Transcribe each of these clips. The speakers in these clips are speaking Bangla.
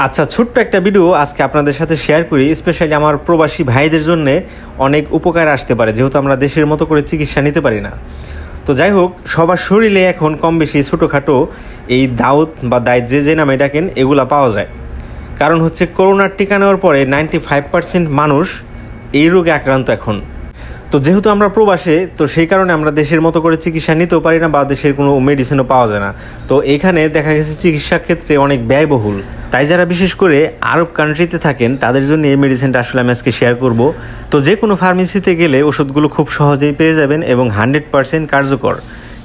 আচ্ছা, ছোট্ট একটা ভিডিও আজকে আপনাদের সাথে শেয়ার করি। স্পেশালি আমার প্রবাসী ভাইদের জন্য অনেক উপকার আসতে পারে, যেহেতু আমরা দেশের মতো করে চিকিৎসা নিতে পারি না। তো যাই হোক, সবার শরীরে এখন কম বেশি ছোটোখাটো এই দাউদ বা দায় যে নামে ডাকেন এগুলা পাওয়া যায়। কারণ হচ্ছে করোনার টিকা নেওয়ার পরে 95% মানুষ এই রোগে আক্রান্ত এখন। তো যেহেতু আমরা প্রবাসে, তো সেই কারণে আমরা দেশের মতো করে চিকিৎসা নিতেও পারি না বা দেশের কোনো মেডিসিনও পাওয়া যায় না। তো এখানে দেখা গেছে চিকিৎসার ক্ষেত্রে অনেক ব্যয়বহুল। তাই যারা বিশেষ করে আরব কান্ট্রিতে থাকেন তাদের জন্য এই মেডিসিনটা আসলে আমি আজকে শেয়ার করব। তো যে কোনো ফার্মেসিতে গেলে ওষুধগুলো খুব সহজেই পেয়ে যাবেন এবং 100% কার্যকর।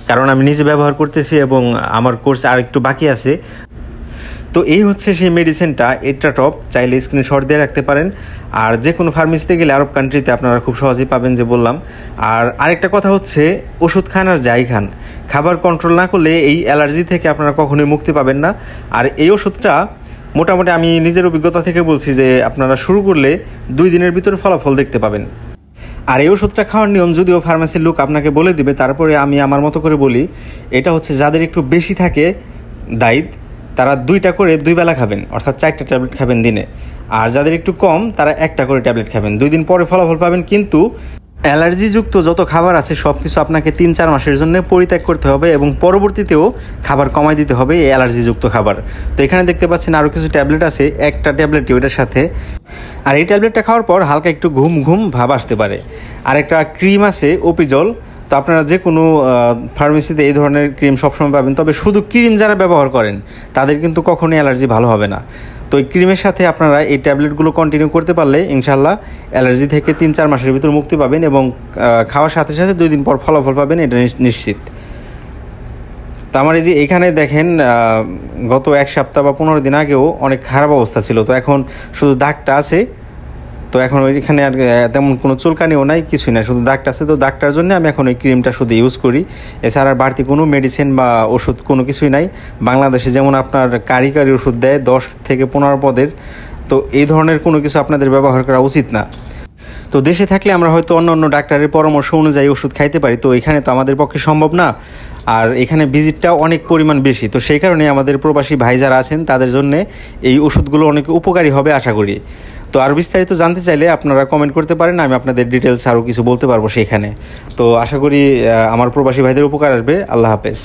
কারণ আমি নিজে ব্যবহার করতেছি এবং আমার কোর্স আর একটু বাকি আছে। তো এই হচ্ছে সেই মেডিসিনটা, এট্রাটপ। চাইলে স্ক্রিনশট দিয়ে রাখতে পারেন। আর যে কোনো ফার্মেসিতে গেলে আরব কান্ট্রিতে আপনারা খুব সহজেই পাবেন, যে বললাম। আর আরেকটা কথা হচ্ছে, ওষুধ খান আর যাই খান, খাবার কন্ট্রোল না করলে এই অ্যালার্জি থেকে আপনারা কখনোই মুক্তি পাবেন না। আর এই ওষুধটা মোটামুটি আমি নিজের অভিজ্ঞতা থেকে বলছি যে আপনারা শুরু করলে 2 দিনের ভিতরে ফলাফল দেখতে পাবেন। আর এই ওষুধটা খাওয়ার নিয়ম যদিও ফার্মেসির লোক আপনাকে বলে দিবে, তারপরে আমি আমার মতো করে বলি। এটা হচ্ছে যাদের একটু বেশি থাকে দায়িত্ব, তারা 2টা করে 2 বেলা খাবেন, অর্থাৎ 4টা ট্যাবলেট খাবেন দিনে। আর যাদের একটু কম তারা 1টা করে ট্যাবলেট খাবেন, 2 দিন পরে ফলাফল পাবেন। কিন্তু অ্যালার্জিযুক্ত যত খাবার আছে সব কিছু আপনাকে 3-4 মাসের জন্য পরিত্যাগ করতে হবে এবং পরবর্তীতেও খাবার কমাই দিতে হবে এই অ্যালার্জিযুক্ত খাবার। তো এখানে দেখতে পাচ্ছেন আরও কিছু ট্যাবলেট আছে, একটা ট্যাবলেটই ওইটার সাথে। আর এই ট্যাবলেটটা খাওয়ার পর হালকা একটু ঘুম ঘুম ভাব আসতে পারে। আর একটা ক্রিম আছে ওপিজল। তো আপনারা যে কোনো ফার্মেসিতে এই ধরনের ক্রিম সবসময় পাবেন, তবে শুধু ক্রিম যারা ব্যবহার করেন তাদের কিন্তু কখনোই অ্যালার্জি ভালো হবে না। তো এই ক্রিমের সাথে আপনারা এই ট্যাবলেটগুলো কন্টিনিউ করতে পারলে ইনশাল্লাহ অ্যালার্জি থেকে 3-4 মাসের ভিতর মুক্তি পাবেন এবং খাওয়ার সাথে সাথে 2 দিন পর ফলাফল পাবেন, এটা নিশ্চিত। তো আমার এই যে এখানে দেখেন, গত 1 সপ্তাহ বা 15 দিন আগেও অনেক খারাপ অবস্থা ছিল। তো এখন শুধু দাগটা আছে। তো এখন ওইখানে আর তেমন কোনো চুলকানিও নাই, কিছুই না, শুধু দাগটা আছে। তো দাগটার জন্য আমি এখন ওই ক্রিমটা শুধু ইউজ করি। এছাড়া আর বাড়তি কোনো মেডিসিন বা ওষুধ কোনো কিছুই নাই। বাংলাদেশে যেমন আপনার কারি ওষুধ দেয় 10 থেকে 15 পদের, তো এই ধরনের কোনো কিছু আপনাদের ব্যবহার করা উচিত না। তো দেশে থাকলে আমরা হয়তো অন্য ডাক্তারের পরামর্শ অনুযায়ী ওষুধ খাইতে পারি, তো এখানে তো আমাদের পক্ষে সম্ভব না। আর এখানে ভিজিটটাও অনেক পরিমাণ বেশি। তো সেই কারণে আমাদের প্রবাসী ভাই যারা আছেন তাদের জন্য এই ওষুধগুলো অনেক উপকারী হবে আশা করি। তো আরও বিস্তারিত জানতে চাইলে আপনারা কমেন্ট করতে পারেন, আমি আপনাদের ডিটেলস আরও কিছু বলতে পারবো সেইখানে। তো আশা করি আমার প্রবাসী ভাইদের উপকার আসবে। আল্লাহ হাফেজ।